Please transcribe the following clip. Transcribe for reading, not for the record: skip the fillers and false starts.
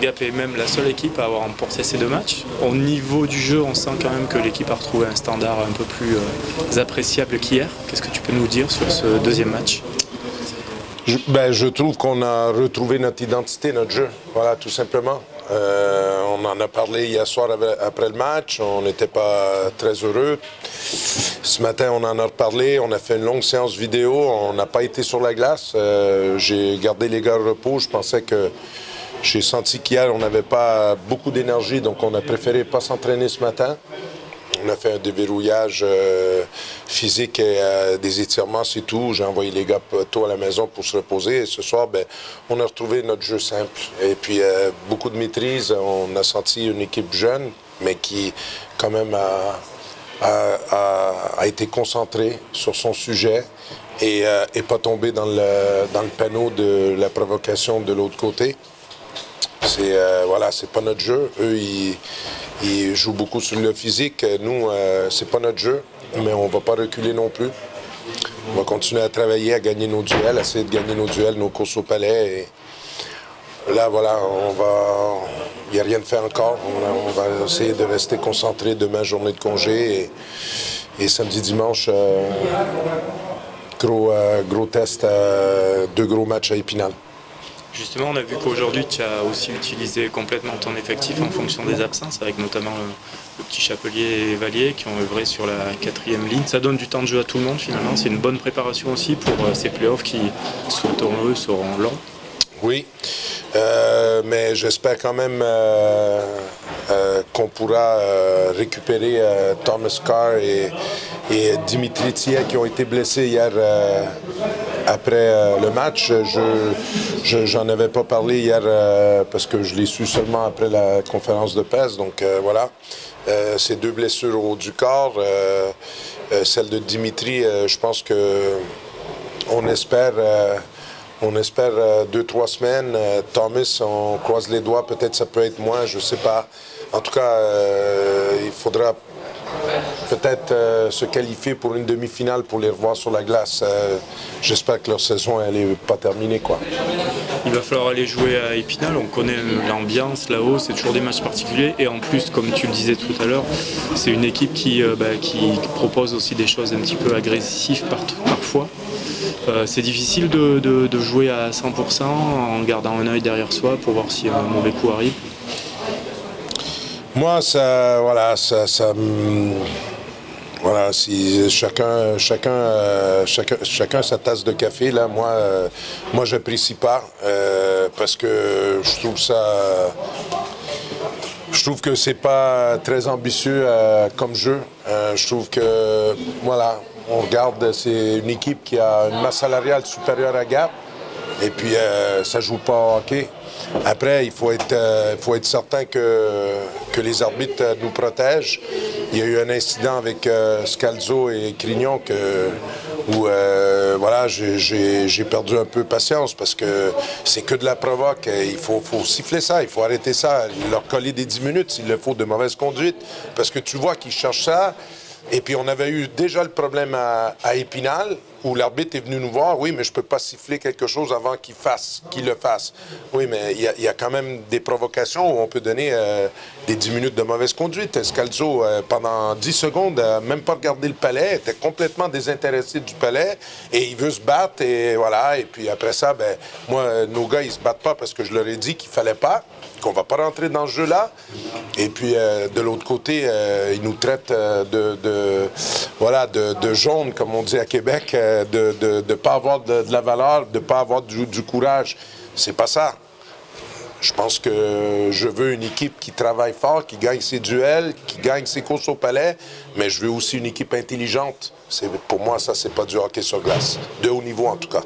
Gap est même la seule équipe à avoir remporté ces 2 matchs. Au niveau du jeu, on sent quand même que l'équipe a retrouvé un standard un peu plus appréciable qu'hier. Qu'est-ce que tu peux nous dire sur ce 2e match? Je trouve qu'on a retrouvé notre identité, notre jeu, voilà, tout simplement. On en a parlé hier soir après le match, on n'était pas très heureux. Ce matin, on en a reparlé, on a fait une longue séance vidéo, on n'a pas été sur la glace. J'ai gardé les gars au repos, je pensais que j'ai senti qu'hier, on n'avait pas beaucoup d'énergie, donc on a préféré pas s'entraîner ce matin. On a fait un déverrouillage physique et des étirements, c'est tout. J'ai envoyé les gars tôt à la maison pour se reposer. Et ce soir, on a retrouvé notre jeu simple. Et puis, beaucoup de maîtrise. On a senti une équipe jeune, mais qui, quand même, a été concentrée sur son sujet et pas tombé dans le panneau de la provocation de l'autre côté. Voilà, c'est pas notre jeu. Eux, ils jouent beaucoup sur le physique. Nous, c'est pas notre jeu, mais on va pas reculer non plus. On va continuer à travailler, à gagner nos duels, à essayer de gagner nos duels, nos courses au palais. Et là, voilà, il n'y a rien de fait encore. On va essayer de rester concentré demain, journée de congé. Et samedi, dimanche, gros test, 2 gros matchs à Épinal. Justement, on a vu qu'aujourd'hui, tu as aussi utilisé complètement ton effectif en fonction des absences, avec notamment le petit Chapelier et Valier qui ont œuvré sur la 4e ligne. Ça donne du temps de jeu à tout le monde finalement. C'est une bonne préparation aussi pour ces playoffs qui, souhaitons-eux, seront longs. Oui, mais j'espère quand même qu'on pourra récupérer Thomas Carr et Dimitri Thiais qui ont été blessés hier après le match. J'en avais pas parlé hier parce que je l'ai su seulement après la conférence de presse. Donc voilà, ces 2 blessures au haut du corps. Celle de Dimitri, je pense que on espère 2-3 semaines. Thomas, on croise les doigts, peut-être ça peut être moins, je ne sais pas. En tout cas, il faudra peut-être se qualifier pour une demi-finale pour les revoir sur la glace. J'espère que leur saison n'est pas terminée, quoi. Il va falloir aller jouer à Épinal, on connaît l'ambiance là-haut, c'est toujours des matchs particuliers. Et en plus, comme tu le disais tout à l'heure, c'est une équipe qui propose aussi des choses un petit peu agressives parfois. C'est difficile de jouer à 100% en gardant un œil derrière soi pour voir si un mauvais coup arrive. Moi, voilà, si chacun sa tasse de café, là, moi j'apprécie pas parce que je trouve que c'est pas très ambitieux comme jeu. Je trouve que, voilà, on regarde, c'est une équipe qui a une masse salariale supérieure à Gap et puis ça joue pas au hockey. Après, il faut être certain que les arbitres nous protègent. Il y a eu un incident avec Scalzo et Crignon où voilà, j'ai perdu un peu patience parce que c'est que de la provoque. Il faut siffler ça, il faut arrêter ça, leur coller des 10 minutes s'il le faut de mauvaise conduite parce que tu vois qu'ils cherchent ça. Et puis on avait eu déjà le problème à Épinal où l'arbitre est venu nous voir. Oui, mais je ne peux pas siffler quelque chose avant qu'il le fasse. Oui, mais il y a quand même des provocations où on peut donner des 10 minutes de mauvaise conduite. Scalzo, pendant 10 secondes, n'a même pas regardé le palais, était complètement désintéressé du palais et il veut se battre. Et voilà. Et puis après ça, moi, nos gars, ils ne se battent pas parce que je leur ai dit qu'il ne fallait pas, qu'on ne va pas rentrer dans ce jeu-là. Et puis, de l'autre côté, ils nous traitent de jaune, comme on dit à Québec, de ne pas avoir de la valeur, de ne pas avoir du courage. C'est pas ça. Je pense que je veux une équipe qui travaille fort, qui gagne ses duels, qui gagne ses courses au palais, mais je veux aussi une équipe intelligente. Pour moi, ça, c'est pas du hockey sur glace. De haut niveau, en tout cas.